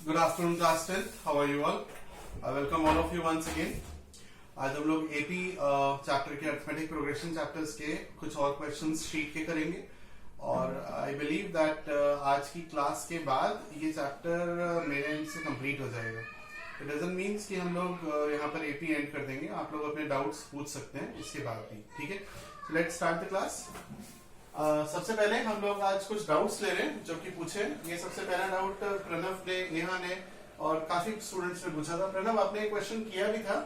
Good afternoon class 10th. How are you all? I welcome all of you once again. आज हम लोग AP chapter के arithmetic progression chapters के कुछ और क्वेश्चंस शीट के करेंगे और आई बिलीव दैट आज की क्लास के बाद ये चैप्टर मेरे एंड से कंप्लीट हो जाएगा. इट डजंट मीन्स कि हम लोग यहाँ पर एपी एंड कर देंगे. आप लोग अपने डाउट्स पूछ सकते हैं इसके बाद भी. ठीक है, so let's start the class. सबसे पहले हम लोग आज कुछ डाउट्स ले रहे हैं जो कि पूछे. ये सबसे पहला डाउट प्रणव ने, नेहा ने और काफी स्टूडेंट्स ने पूछा था. प्रणव, आपने एक क्वेश्चन किया भी था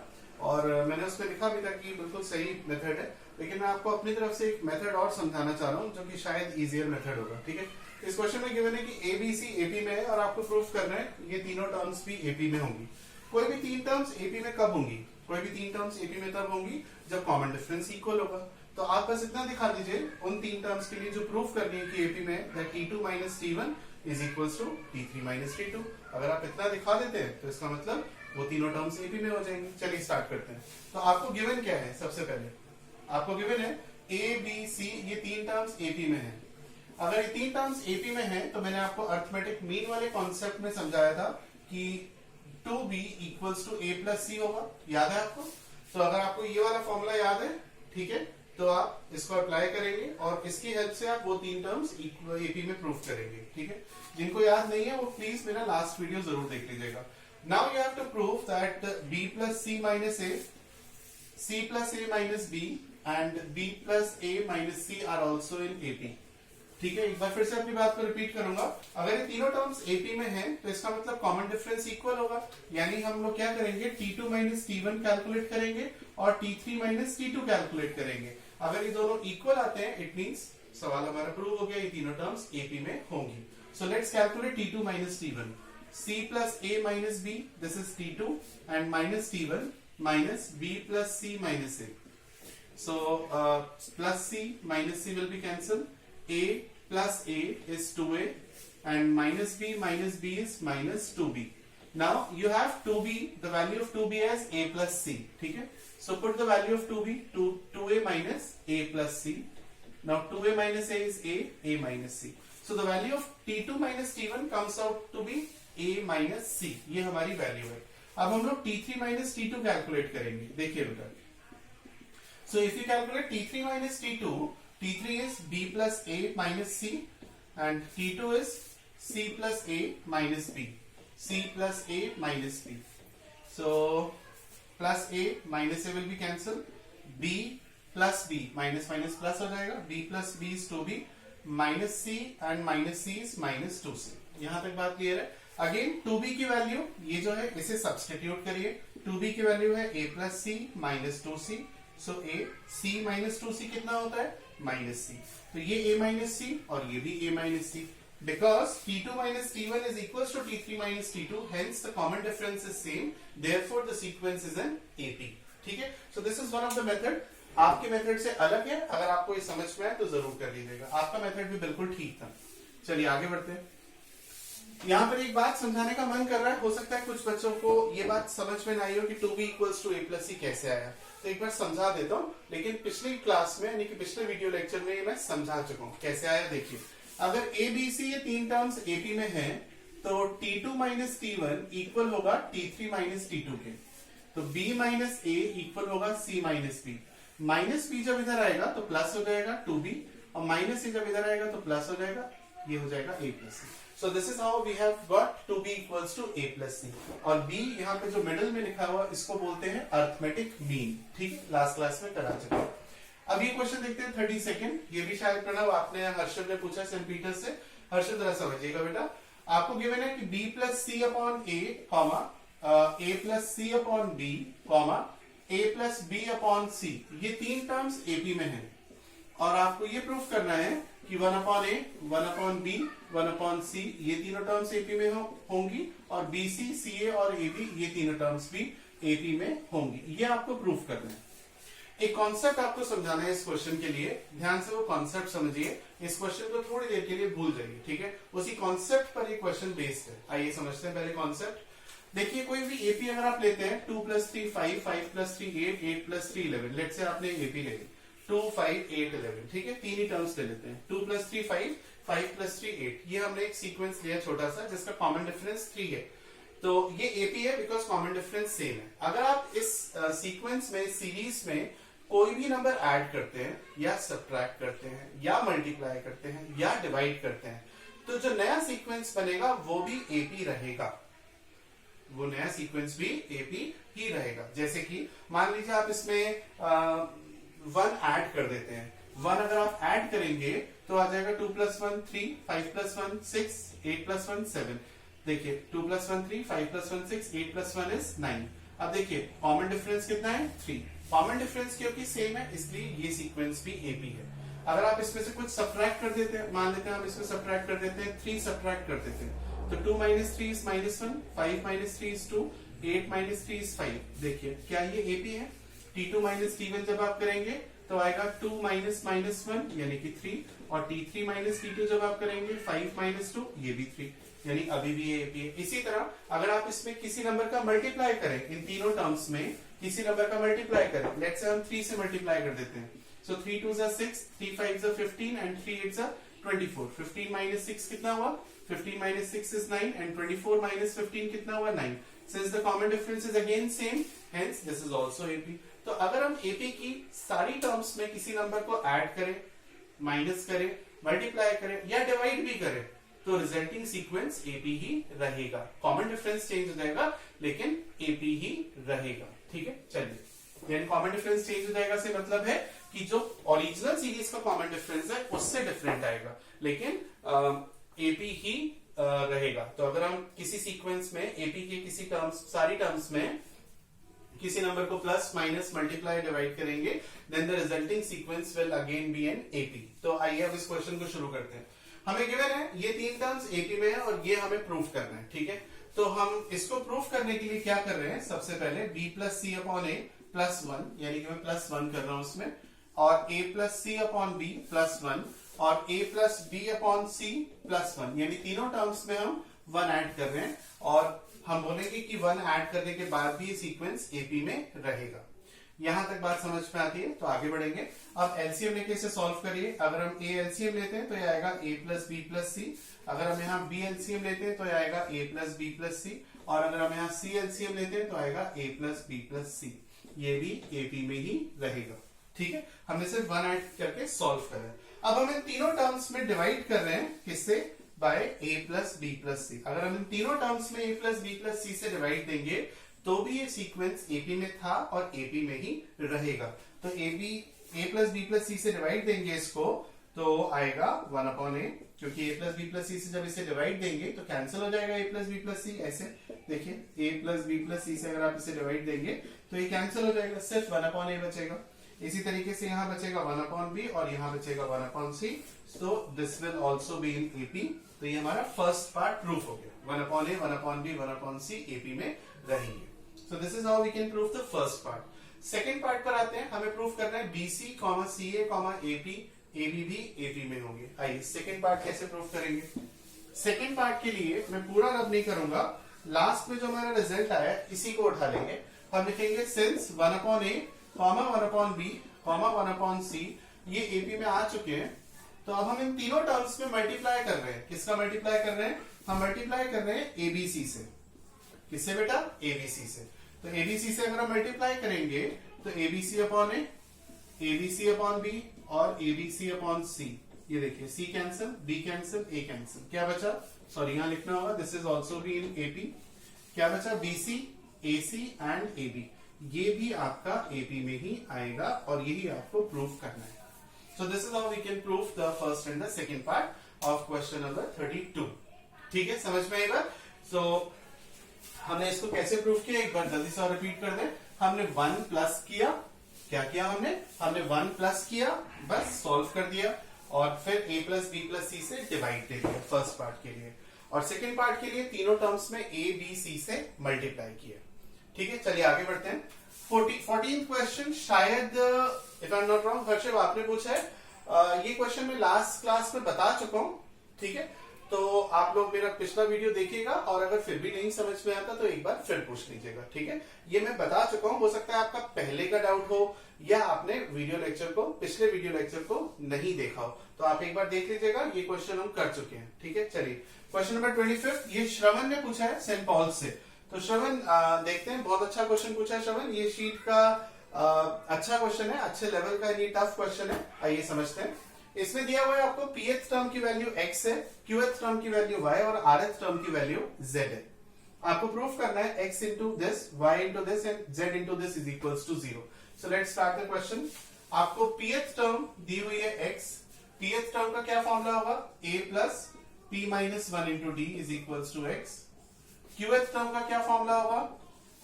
और मैंने उसमें लिखा भी था कि बिल्कुल सही मेथड है, लेकिन मैं आपको अपनी तरफ से एक मेथड और समझाना चाह रहा हूँ जो कि शायद इजियर मेथड होगा. ठीक है, इस क्वेश्चन में गिवन है कि एबीसी एपी में है और आपको प्रूफ करना है ये तीनों टर्म्स भी एपी में होंगी. कोई भी तीन टर्म्स एपी में कब होंगी? कोई भी तीन टर्म्स एपी में तब होंगी जब कॉमन डिफरेंस इक्वल होगा. तो आप बस इतना दिखा दीजिए उन तीन टर्म्स के लिए जो प्रूफ करनी है कि एपी में that t2 minus t1 is equals to t3 minus t2. अगर आप इतना दिखा देते हैं तो इसका मतलब वो तीनों टर्म्स एपी में हो जाएंगे. चलिए स्टार्ट करते हैं. तो आपको गिवन क्या है? सबसे पहले आपको गिवन है ए बी सी, ये तीन टर्म्स एपी में है. अगर ये तीन टर्म्स एपी में है तो मैंने आपको अरिथमेटिक मीन वाले कॉन्सेप्ट में समझाया था कि 2b equals to a plus C होगा. याद है आपको? तो अगर आपको ये वाला फॉर्मूला याद है, ठीक है, तो आप इसको अप्लाई करेंगे और इसकी हेल्प से आप वो तीन टर्म्स एपी में प्रूफ करेंगे. ठीक है, जिनको याद नहीं है वो प्लीज मेरा लास्ट वीडियो जरूर देख लीजिएगा. Now you have to prove that b plus c minus a, c plus a minus b and b plus a minus c are also in AP. ठीक है, एक बार फिर से अपनी बात को रिपीट करूंगा. अगर ये तीनों टर्म्स एपी में हैं तो इसका मतलब कॉमन डिफरेंस इक्वल होगा. यानी हम लोग क्या करेंगे, t2 माइनस t1 कैलकुलेट करेंगे और t3 माइनस t2 कैलकुलेट करेंगे. अगर ये दोनों इक्वल आते हैं इट मींस सवाल हमारा प्रूव हो गया, ये तीनों टर्म्स एपी में होंगी. So let's calculate t2 minus t1. c plus a minus b, this is t2, and minus t1 minus b plus c minus a. So plus c minus c will be cancelled. A plus a is 2a and minus b is minus 2b. Now you have 2b, the value of 2b as a plus c. ठीक है, so put the value of 2b to 2a minus a plus c. Now 2a minus a is a minus c. So the value of t2 minus t1 comes out to be a minus c. ये हमारी value है. अब हम लोग t3 minus t2 calculate करेंगे. देखिए बेटा, so if you calculate t3 minus t2, t3 is b plus a minus c and t2 is c plus a minus b. c plus a minus b. So plus a minus a will be cancelled. b plus b, minus minus plus हो जाएगा. b plus b is 2b minus c and minus c is minus 2c. यहां तक बात clear है. Again 2b की value ये जो है इसे सब्सटीट्यूट करिए. 2b की वैल्यू है a plus c minus 2c. So a c minus 2c कितना होता है? Minus c. तो ये a माइनस c और ये भी a minus c. Because t2 minus t1 is equals to t3 minus t2, hence the common difference is same, therefore the sequence is an AP. ठीक है, so this is one of the method. आपके method से अलग है. अगर आपको ये समझ में आए तो जरूर कर लीजिएगा. आपका मेथड भी बिल्कुल ठीक था. चलिए आगे बढ़ते हैं. यहाँ पर एक बात समझाने का मन कर रहा है. हो सकता है कुछ बच्चों को ये बात समझ में नहीं हो कि 2b equals to a plus c कैसे आया. तो एक बार समझा देता हूँ, लेकिन पिछली क्लास में यानी कि पिछले वीडियो लेक्चर में मैं समझा चुका हूँ कैसे आया. देखिए, अगर a b c ये तीन टर्म्स एपी में हैं तो t2 माइनस t1 इक्वल होगा t3 माइनस t2 के. तो b माइनस a इक्वल होगा c minus b. Minus b जब इधर आएगा तो प्लस हो जाएगा 2b और माइनस c जब इधर आएगा तो प्लस हो जाएगा, ये हो जाएगा a plus c. So this is how we have got 2b equals to a plus c. और b यहाँ पे जो मिडिल में लिखा हुआ इसको बोलते हैं अरिथमेटिक मीन. ठीक, लास्ट क्लास में करा चुके. अब ये क्वेश्चन देखते हैं 32. ये भी शायद प्रणव आपने हर्षद ने पूछा सेंट पीटर से. हर्षद जरा समझिएगा बेटा. आपको गिवन है कि b plus C upon a comma a plus C upon b comma a plus b upon c, ये तीन टर्म्स एपी में है और आपको ये प्रूफ करना है कि 1 upon a, 1 upon b, 1 upon c ये तीनों टर्म्स एपी में होंगी और bc, ca और ab ये तीनों टर्म्स भी एपी में होंगी. ये आपको प्रूफ करना है. एक कॉन्सेप्ट आपको समझाना है इस क्वेश्चन के लिए. ध्यान से वो कॉन्सेप्ट समझिए. इस क्वेश्चन को थोड़ी देर के लिए भूल जाइए. ठीक है, उसी कॉन्सेप्ट पर ये क्वेश्चन बेस्ड है. आइए समझते हैं पहले कॉन्सेप्ट. देखिए, कोई भी एपी अगर आप लेते हैं 2 प्लस 3 5, 5 प्लस 3 8, 8 प्लस 3 11. लेट से आपने एपी ले ली 2 5 8 11. ठीक है, तीन ही टर्म्स ले लेते हैं. 2 प्लस 3 5, 5 प्लस 3 8. ये हमने एक सीक्वेंस लिया छोटा सा जिसका कॉमन डिफरेंस 3 है. तो ये एपी है बिकॉज कॉमन डिफरेंस सेम है। अगर आप इस सीक्वेंस में, सीरीज में कोई भी नंबर ऐड करते हैं या सब्ट्रैक्ट करते हैं या मल्टीप्लाई करते हैं या डिवाइड करते हैं, तो जो नया सीक्वेंस बनेगा वो भी एपी रहेगा, वो नया सीक्वेंस भी एपी ही रहेगा। जैसे कि मान लीजिए आप इसमें 1 ऐड कर देते हैं, 1 अगर आप ऐड करेंगे तो आ जाएगा 2 + 1 3, 5 + 1 6, 8 + 1 7। देखिए 2 + 1 3, 5 + 1 6, 8 + 1 is 9। अब देखिए कॉमन डिफरेंस कितना है 3। कॉमन डिफरेंस क्योंकि सेम है इसलिए ये सीक्वेंस भी एपी है। अगर आप इसमें से कुछ सब्ट्रैक्ट कर देते हैं, मान लेते हैं हम इसमें सब्ट्रैक्ट कर देते हैं 3 सब्ट्रैक्ट कर देते हैं, तो 2 - 3 is -1, 5 - 3 is 2, 8 - 3 is 5। देखिए क्या ये एपी है? T2 - T1 जब आप करेंगे तो आएगा 2 - -1 यानी कि 3, और T3 - T2 जब आप करेंगे 5 - 2 ये भी 3, यानी अभी भी ये एपी है। इसी तरह अगर आप इसमें किसी नंबर का मल्टीप्लाई करें, इन तीनों टर्म्स में किसी नंबर का मल्टीप्लाई करें, लेट्स से हम 3 से मल्टीप्लाई कर देते हैं, सो 3 2 is 6, 3 5 is 15 and 3 8 is 24। 15 - 6 कितना हुआ? 15 - 6 is 9 and 24 - 15 कितना हुआ? 9। Since the common difference is again same, hence this is also AP। तो अगर हम AP की सारी टर्म्स में किसी नंबर को ऐड करें, माइनस करें, मल्टीप्लाई करें या डिवाइड भी करें, तो रिजल्टिंग सीक्वेंस AP ही रहेगा। कॉमन डिफरेंस चेंज हो जाएगा लेकिन AP ही रहेगा। ठीक है, चलिए, यानी कॉमन डिफरेंस चेंज हो जाएगा से मतलब है कि जो ओरिजिनल सीरीज का कॉमन डिफरेंस है उससे डिफरेंट आएगा, लेकिन एपी ही रहेगा। तो अगर हम किसी सीक्वेंस में एपी के किसी टर्म्स, सारी टर्म्स में किसी नंबर को प्लस, माइनस, मल्टीप्लाई, डिवाइड करेंगे, then the resulting sequence will again be an AP. तो आइए अब इस क्वेश्चन को शुरू करते हैं। हमें गिवन है ये 3 टर्म्स एपी में है और ये हमें प्रूफ करना है। ठीक है, तो हम इसको प्रूफ करने के लिए क्या कर रहे हैं? सबसे पहले b + c / a + 1, यानी कि मैं +1 कर रहा हूं उसमें, और a + c / b +1 और a + b / c +1, यानी तीनों टर्म्स में हम 1 ऐड कर रहे हैं और हम बोलेंगे कि 1 ऐड करने के बाद भी ये सीक्वेंस एपी में रहेगा। यहां तक बात समझ में आती है, तो आगे बढ़ेंगे। अब एलसीएम लेके इसे सॉल्व करिए। अगर हम a एलसीएम लेते हैं तो ये आएगा a + b + c। अगर हम यहाँ b एलसीएम लेते हैं तो ये आएगा a + b + c, और अगर हम यहाँ c एलसीएम लेते हैं तो आएगा a + b + c। ये भी एपी में ही रहेगा। ठीक है, हमने सिर्फ 1 ऐड करके सॉल्व कर रहे हैं। अब हम इन तीनों टर्म्स में डिवाइड कर रहे हैं, किससे? By a + b + c। अगर हम इन तीनों टर्म्स में a + b + c से डिवाइड देंगे तो भी ये सीक्वेंस एपी में था और एपी में ही रहेगा। तो a + b + c से डिवाइड देंगे इसको तो आएगा 1/a, क्योंकि a + b + c से जब इसे डिवाइड देंगे तो कैंसिल हो जाएगा a + b + c। ऐसे देखिए a + b + c से अगर आप इसे डिवाइड देंगे तो ये कैंसिल हो जाएगा, सिर्फ 1/a बचेगा। इसी तरीके से यहाँ बचेगा 1/b और यहाँ बचेगा 1/c। तो this will also be in AP. तो ये हमारा फर्स्ट पार्ट प्रूफ हो गया, 1/a, 1/b, 1/c एपी में रहेंगे। So this is how we can prove the first part. Second part पर आते हैं। हमें प्रूफ करना है BC, CA, AP, AB भी AP में होंगे। आइए सेकेंड पार्ट कैसे प्रूफ करेंगे। सेकेंड पार्ट के लिए मैं पूरा रब नहीं करूंगा, लास्ट में जो हमारा रिजल्ट आया इसी को उठा लेंगे। हम लिखेंगे सिंस 1/a, 1/b, 1/c ये AP में आ चुके हैं, तो अब हम इन तीनों टर्म्स में मल्टीप्लाई कर रहे हैं। किसका मल्टीप्लाई कर रहे हैं? हम मल्टीप्लाई कर रहे हैं ABC से। किससे बेटा? ABC से। तो ABC से अगर हम मल्टीप्लाई करेंगे तो ABC/a, ABC/b और ABC/c। ये देखिए C cancel, B cancel, A cancel, क्या बचा? सॉरी यहाँ लिखना होगा, this is also be in AP। क्या बचा? BC, AC and AB। ये भी आपका AP में ही आएगा और यही आपको प्रूफ करना है। So this is how we can proof the first and the second part of question number 32। ठीक है, समझ में आएगा। सो हमने इसको कैसे प्रूफ किया, एक बार जल्दी से और रिपीट कर दें। हमने 1 प्लस किया, क्या किया हमने 1 प्लस किया, बस सॉल्व कर दिया, और फिर a + b + c से डिवाइड दे दिया फर्स्ट पार्ट के लिए, और सेकेंड पार्ट के लिए तीनों टर्म्स में a b c से मल्टीप्लाई किया। ठीक है, चलिए आगे बढ़ते हैं। 14th क्वेश्चन, शायद if I am not wrong Harshav आपने पूछा है। ये क्वेश्चन मैं लास्ट क्लास में बता चुका हूं। ठीक है, तो आप लोग मेरा पिछला वीडियो देखिएगा और अगर फिर भी नहीं समझ में आता तो एक बार फिर पूछ लीजिएगा। ठीक है, ये मैं बता चुका हूं, हो सकता है आपका पहले का डाउट हो या आपने पिछले वीडियो लेक्चर को नहीं देखा हो, तो आप एक बार देख लीजिएगा। ये क्वेश्चन हम कर चुके हैं। ठीक है, चलिए क्वेश्चन नंबर 25, ये श्रवण ने पूछा है सेंट पॉल से। तो श्रवण देखते हैं, बहुत अच्छा क्वेश्चन पूछा है श्रवण। ये शीट का अच्छा क्वेश्चन है, अच्छे लेवल का, ये टफ क्वेश्चन है। आइए समझते हैं। इसमें दिया हुआ है आपको pth टर्म की वैल्यू x है, qth टर्म की वैल्यू y और rth टर्म की वैल्यू z है। आपको प्रूफ करना है x into this, y into this and z into this is equals to 0. So let's start the question. आपको pth टर्म दी हुई है x, pth टर्म का क्या फॉर्मूला होगा? a plus p minus 1 into d is equals to x. qth term का क्या formula होगा?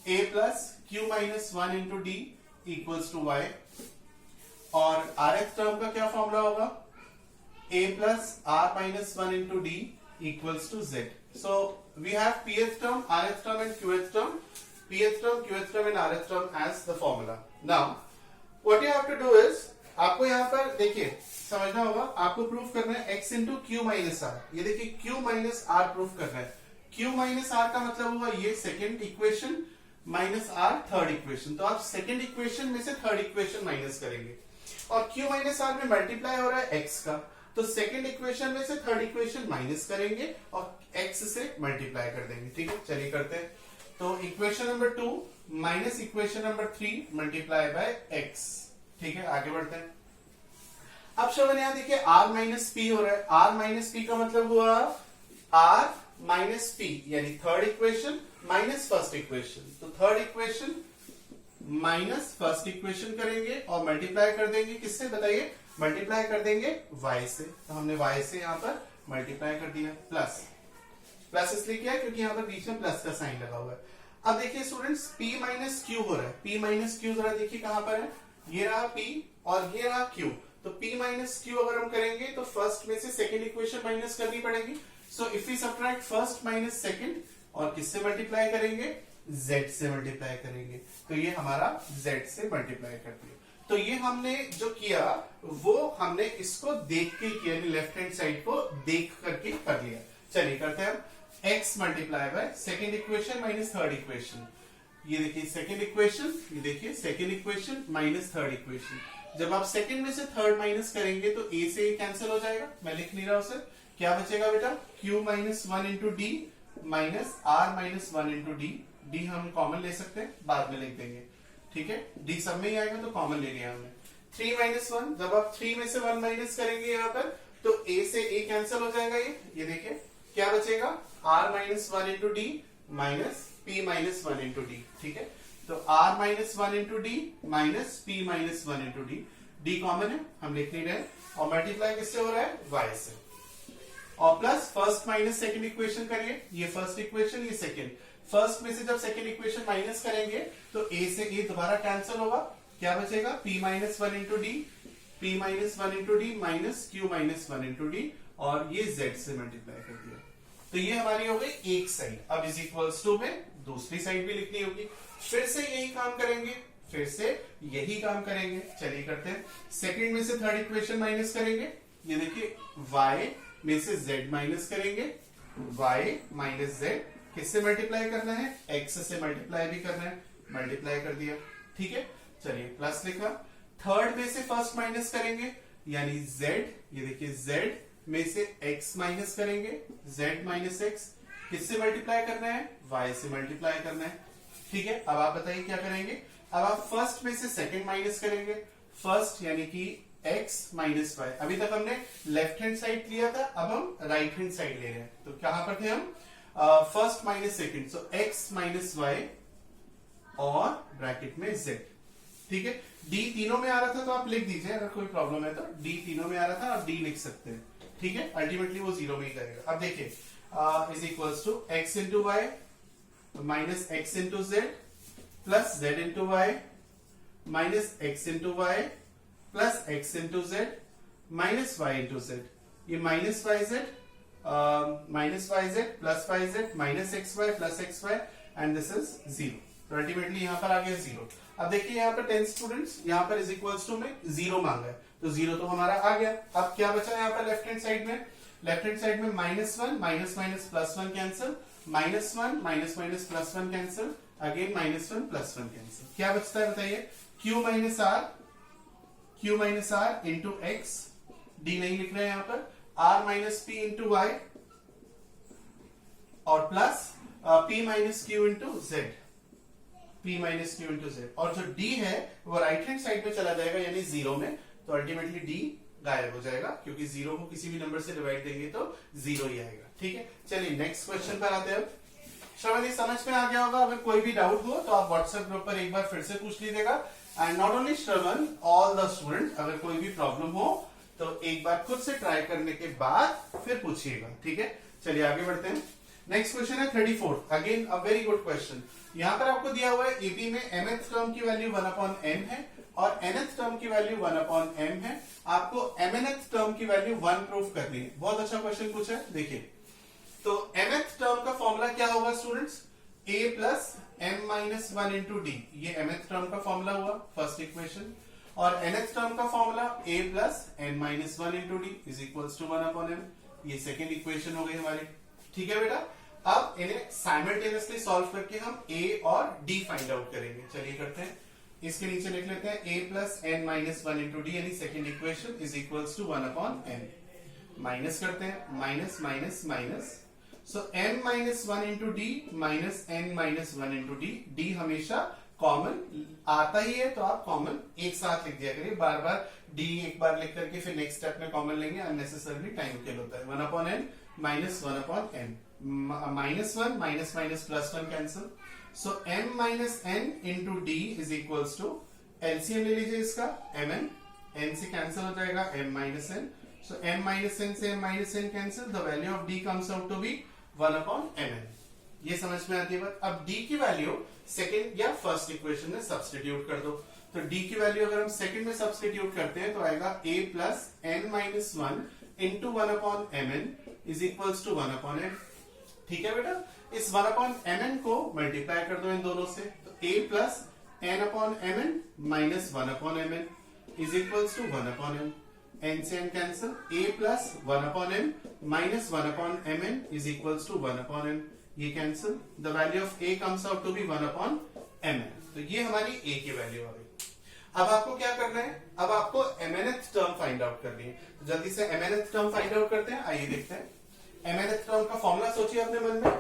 a plus q minus 1 into d equals to y. और rth टर्म का क्या फॉर्मूला होगा? a plus r minus 1 into d equals to z. So we have pth term, rth term and qth term. Pth term, qth term and rth term as the formula. Now what you have to do is, आपको यहाँ पर देखिए समझना होगा, आपको proof करना है x into q minus r. ये देखिए q minus r प्रूफ करना है। q minus r का मतलब हुआ ये second equation minus r third equation. तो आप सेकेंड इक्वेशन में से थर्ड इक्वेशन माइनस करेंगे और q माइनस r में मल्टीप्लाई हो रहा है x का, तो सेकेंड इक्वेशन में से थर्ड इक्वेशन माइनस करेंगे और x से मल्टीप्लाई कर देंगे। ठीक है, चलिए करते हैं। तो equation number 2 minus equation number 3 multiply by x। ठीक है, आगे बढ़ते हैं। अब श्रवण यहाँ देखिए r माइनस p हो रहा है। r माइनस p का मतलब हुआ r माइनस p, यानी third equation minus first equation. तो third equation minus first equation करेंगे और मल्टीप्लाई कर देंगे किससे बताइए? मल्टीप्लाई कर देंगे y से। तो हमने y से यहाँ पर मल्टीप्लाई कर दिया। प्लस प्लस इसलिए किया क्योंकि यहाँ पर बीच में प्लस का साइन लगा हुआ है। अब देखिए स्टूडेंट्स, p माइनस क्यू हो रहा है। p माइनस क्यू जरा देखिए कहां पर है, ये रहा p और ये रहा q। तो p माइनस क्यू अगर हम करेंगे तो फर्स्ट में से सेकेंड इक्वेशन माइनस करनी पड़ेगी। So if we subtract first minus second, और किससे मल्टीप्लाई करेंगे? z से मल्टीप्लाई करेंगे। तो ये हमारा z से मल्टीप्लाई कर दिया। तो ये हमने जो किया वो हमने इसको देख के किया, लेफ्ट हैंड साइड को देख करके कर लिया। चलिए करते हैं हम। x multiply by second equation minus third equation. ये देखिए सेकेंड इक्वेशन, ये देखिए second equation minus third equation. जब आप सेकेंड में से थर्ड माइनस करेंगे तो a से a कैंसिल हो जाएगा, मैं लिख नहीं रहा उसे। क्या बचेगा बेटा? q minus 1 into d minus r minus 1 into d. D हम कॉमन ले सकते हैं, बाद में लिख देंगे। ठीक है, डी सब में ही आएगा तो कॉमन ले लिया हमने। 3 माइनस 1, जब आप 3 में से 1 माइनस करेंगे यहाँ पर तो a से a कैंसिल हो जाएगा। ये देखिए क्या बचेगा? r minus 1 into d minus p minus 1 into D. ठीक है, तो r minus 1 into d minus p minus 1 into d. D common है, हम लिख नहीं रहे। और मल्टीप्लाई किससे हो रहा है? y से। और plus first minus second equation करिए, ये फर्स्ट इक्वेशन, ये सेकेंड। फर्स्ट में से जब सेकेंड इक्वेशन माइनस करेंगे तो a से a दोबारा कैंसिल होगा। क्या बचेगा? p minus 1 into D, p minus 1 into d minus q minus 1 into D, और ये z से मल्टीप्लाई कर दिया। तो ये हमारी हो गई एक साइड। अब इज इक्वल्स टू में दूसरी साइड भी लिखनी होगी। फिर से यही काम करेंगे, फिर से यही काम करेंगे। चलिए करते हैं। सेकेंड में से थर्ड इक्वेशन माइनस करेंगे। ये देखिए y में से z माइनस करेंगे, y माइनस z किससे मल्टीप्लाई करना है? x से मल्टीप्लाई भी करना है, मल्टीप्लाई कर दिया। ठीक है, चलिए प्लस लिखा। थर्ड में से फर्स्ट माइनस करेंगे, यानी z, ये देखिए z में से x माइनस करेंगे, z माइनस x किससे मल्टीप्लाई करना है? y से मल्टीप्लाई करना है। ठीक है, अब आप बताइए क्या करेंगे? अब आप फर्स्ट में से सेकंड माइनस करेंगे। फर्स्ट यानी कि x माइनस वाई। अभी तक हमने लेफ्ट हैंड साइड लिया था, अब हम राइट हैंड साइड ले रहे हैं। तो कहां पर थे हम? फर्स्ट माइनस सेकेंड, सो x माइनस वाई और ब्रैकेट में z। ठीक है, d तीनों में आ रहा था तो आप लिख दीजिए, अगर कोई प्रॉब्लम है तो। d तीनों में आ रहा था, आप d लिख सकते हैं। ठीक है, अल्टीमेटली वो जीरो में ही करेगा। अब देखिए is equals to x into y minus x into z plus z into y minus x into y plus x into z minus y into z। ये minus y z plus y z minus x y plus x y and this is zero. तो ultimately यहाँ पर आ गया zero. अब देखिए यहाँ पर 10 students, यहाँ पर इज इक्वल्स टू में जीरो मांगा है, तो जीरो तो हमारा आ गया। अब क्या बचा यहाँ पर लेफ्ट हैंड साइड में? लेफ्ट हैंड साइड में minus 1 minus minus plus 1 cancel, minus 1 minus minus plus 1 cancel, again minus 1 plus 1 cancel. क्या बचता है बताइए? q minus r into x, d नहीं लिख रहे हैं यहाँ पर, r minus p into y और plus P minus q into z, P minus q into z, और जो D है वो राइट हैंड साइड में चला जाएगा यानी जीरो में, तो अल्टीमेटली D गायब हो जाएगा क्योंकि जीरो को किसी भी नंबर से डिवाइड देंगे तो जीरो ही आएगा। ठीक है, चलिए नेक्स्ट क्वेश्चन पर आते हैं। श्रवण ये समझ में आ गया होगा, अगर कोई भी डाउट हो तो आप व्हाट्सएप ग्रुप पर एक बार फिर से पूछ लीजिएगा, and not only Shravan, all the student, अगर कोई भी प्रॉब्लम हो तो एक बार खुद से ट्राई करने के बाद फिर पूछिएगा। ठीक है, चलिए आगे बढ़ते हैं। नेक्स्ट क्वेश्चन है 34, again a very good question. यहाँ पर आपको दिया हुआ है एपी में mth टर्म की वैल्यू 1/m है और nth टर्म की वैल्यू 1/m है, आपको mnth टर्म की वैल्यू 1 प्रूव करनी है। बहुत अच्छा क्वेश्चन पूछा है, देखिए तो mth टर्म का फॉर्मूला क्या होगा students, a plus m minus 1 into d, ये mth टर्म का फॉर्मूला हुआ फर्स्ट इक्वेशन, और nth टर्म का formula a plus m minus 1 into d is equals to 1/m, ये सेकेंड इक्वेशन हो गई हमारी। ठीक है बेटा, अब इन्हें साइमल्टेनियसली सॉल्व करके हम a और d फाइंड आउट करेंगे। चलिए करते हैं, इसके नीचे लिख लेते हैं a plus n minus 1 into d यानी second equation is equals to 1/m, minus करते हैं, minus minus minus, so m minus 1 into d minus n minus 1 into d, d हमेशा कॉमन आता ही है तो आप कॉमन एक साथ लिख दिया करिए, बार बार d एक बार लिख करके फिर नेक्स्ट स्टेप में कॉमन लेंगे, अननेसेसरली टाइम किल होता है। 1/n minus 1/n, minus 1 minus minus plus 1 cancel, so m minus n into d is equals to, LCM ले लीजिए इसका mn, n से कैंसिल हो जाएगा m minus n, so m minus n से m minus n cancel, the value of d comes out to be 1/mn। ये समझ में आती है बात। अब d की वैल्यू सेकेंड या फर्स्ट इक्वेशन में सब्सटीट्यूट कर दो, तो d की वैल्यू अगर हम सेकेंड में सब्सटीट्यूट करते हैं तो आएगा a plus n minus 1 into 1/mn is equals to 1/m। ठीक है बेटा, इस 1/mn को मल्टीप्लाई कर दो इन दोनों से, तो a plus n/mn minus 1/mn is equals to 1/m, n से n cancel, a plus 1/m minus 1/mn is equals to 1/m, ये cancel, the value of a comes out to be 1/mn। तो ये हमारी a की value आ गई। अब आपको क्या करना है, अब आपको mnth टर्म फाइंड आउट करनी है, तो जल्दी से mnth टर्म फाइंड आउट करते हैं। आइए देखते हैं, mnth टर्म का फॉर्मूला सोचिए अपने मन में।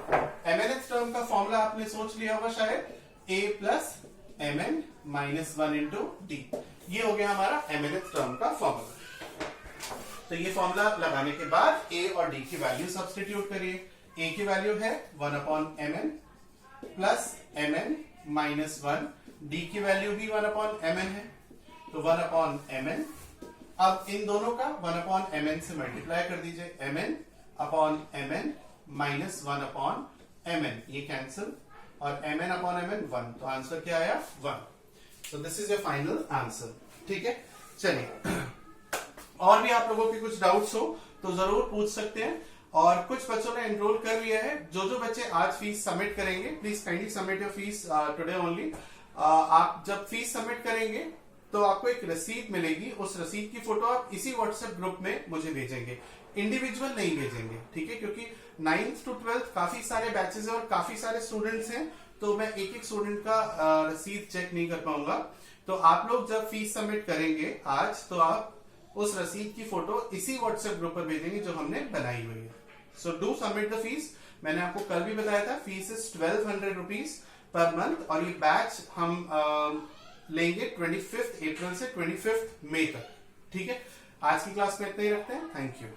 mnth टर्म का फॉर्मूला आपने सोच लिया होगा शायद, a plus mn minus 1 into d, ये हो गया हमारा mnth टर्म का फॉर्मूला। तो ये फॉर्मूला लगाने के बाद a और d की वैल्यू सब्सटीट्यूट करिए। a की वैल्यू है 1/mn plus mn minus 1, d की वैल्यू भी 1/mn है, तो 1/mn, अब इन दोनों का 1/mn से मल्टीप्लाई कर दीजिए, mn upon mn minus 1/mn, ये कैंसिल, और mn अपॉन mn 1, तो आंसर क्या आया 1। सो this is your final answer. ठीक है, चलिए और भी आप लोगों के कुछ डाउट्स हो तो जरूर पूछ सकते हैं, और कुछ बच्चों ने एनरोल कर लिया है। जो बच्चे आज फीस सबमिट करेंगे, please kindly submit your fees today only. आप जब फीस सबमिट करेंगे तो आपको एक रसीद मिलेगी, उस रसीद की फोटो आप इसी व्हाट्सएप ग्रुप में मुझे भेजेंगे, इंडिविजुअल नहीं भेजेंगे। ठीक है, क्योंकि 9th to 12th काफी सारे बैचेस हैं और काफी सारे स्टूडेंट्स हैं, तो मैं एक एक स्टूडेंट का रसीद चेक नहीं कर पाऊंगा। तो आप लोग जब फीस सबमिट करेंगे आज, तो आप उस रसीद की फोटो इसी व्हाट्सएप ग्रुप पर भेजेंगे जो हमने बनाई हुई है। So do submit the fees. मैंने आपको कल भी बताया था, fees is 1200 rupees per month, और ये बैच हम लेंगे 25 अप्रैल से 25 मई तक। ठीक है, आज की क्लास में इतना ही रखते हैं। Thank you.